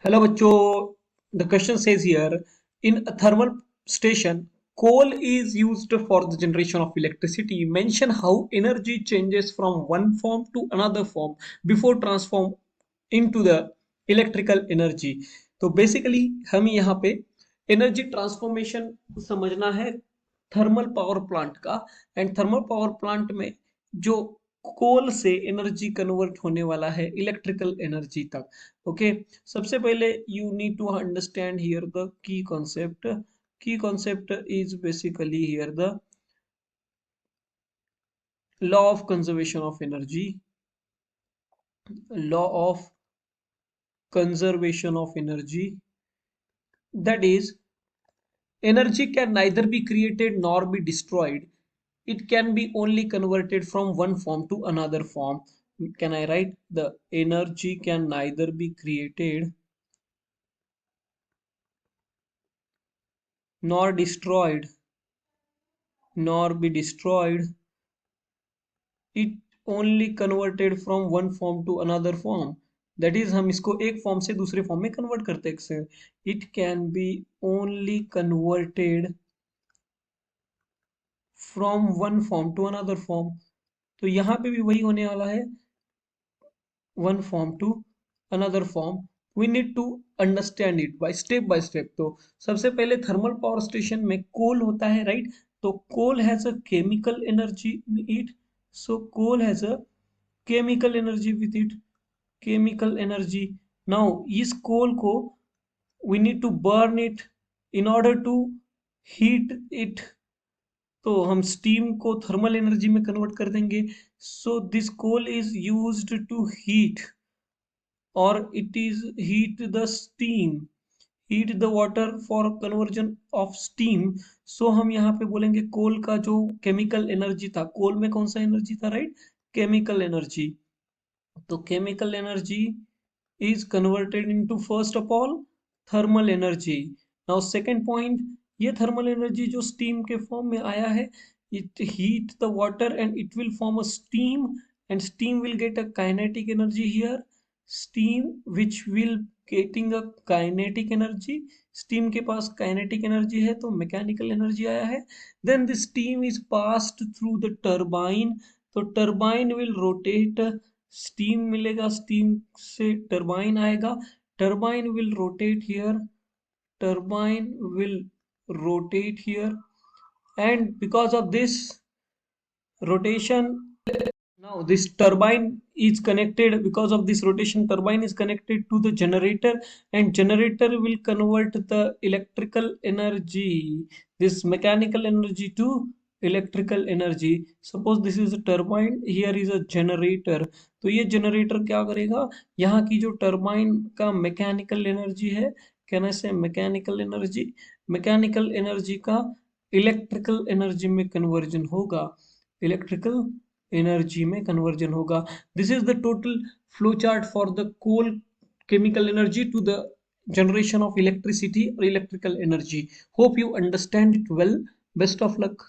Hello bachcho, the question says here, in a thermal station, coal is used for the generation of electricity. Mention how energy changes from one form to another form before transform into the electrical energy. तो basically हमें यहाँ पे energy transformation समझना है thermal power plant का। And thermal power plant में जो कोल से एनर्जी कन्वर्ट होने वाला है इलेक्ट्रिकल एनर्जी तक। ओके, सबसे पहले you need to understand here the key concept. Key concept is basically here the law of conservation of energy. Law of conservation of energy, that is, energy can neither be created nor be destroyed. It can be only converted from one form to another form. Can I write? The energy can neither be created nor destroyed, nor be destroyed. It only converted from one form to another form. That is, हम इसको एक form से दूसरे form में convert करते हैं। It can be only converted from one form to another form. तो यहाँ पे भी वही होने वाला है, one form to another form. We need to understand it by step. तो सबसे पहले थर्मल पावर स्टेशन में कोल होता है, राइट? तो coal has a chemical energy in it. So coal has a chemical energy with it, chemical energy. Now इस coal को we need to burn it in order to heat it. तो हम steam को thermal energy में convert कर देंगे. So this coal is used to heat, or it is heat the steam, heat the water for conversion of steam. So हम यहाँ पे बोलेंगे कोल का जो केमिकल एनर्जी था, कोल में कौन सा एनर्जी था, राइट? Chemical energy. तो chemical energy is converted into first of all thermal energy. Now second point, ये thermal energy जो steam के form में आया है, it heat the water and it will form a steam, and steam will get a kinetic energy here. Steam which will getting a kinetic energy, steam के पास kinetic energy है तो mechanical energy आया है. Then the steam is passed through the turbine. तो turbine will rotate, steam मिलेगा, steam से turbine आएगा, turbine will rotate here, turbine will rotate here, and because of this rotation, now this turbine is connected, because of this rotation turbine is connected to the generator, and generator will convert the electrical energy, this mechanical energy, to electrical energy. Suppose this is a turbine, here is a generator. तो ये generator क्या करेगा, यहाँ की जो turbine का mechanical energy है, कहने से मैकेनिकल एनर्जी, मैकेनिकल एनर्जी का इलेक्ट्रिकल एनर्जी में कन्वर्जन होगा, इलेक्ट्रिकल एनर्जी में कन्वर्जन होगा. This is the total flow chart for the coal chemical energy to the generation of electricity or electrical energy. Hope you understand it well. Best of luck.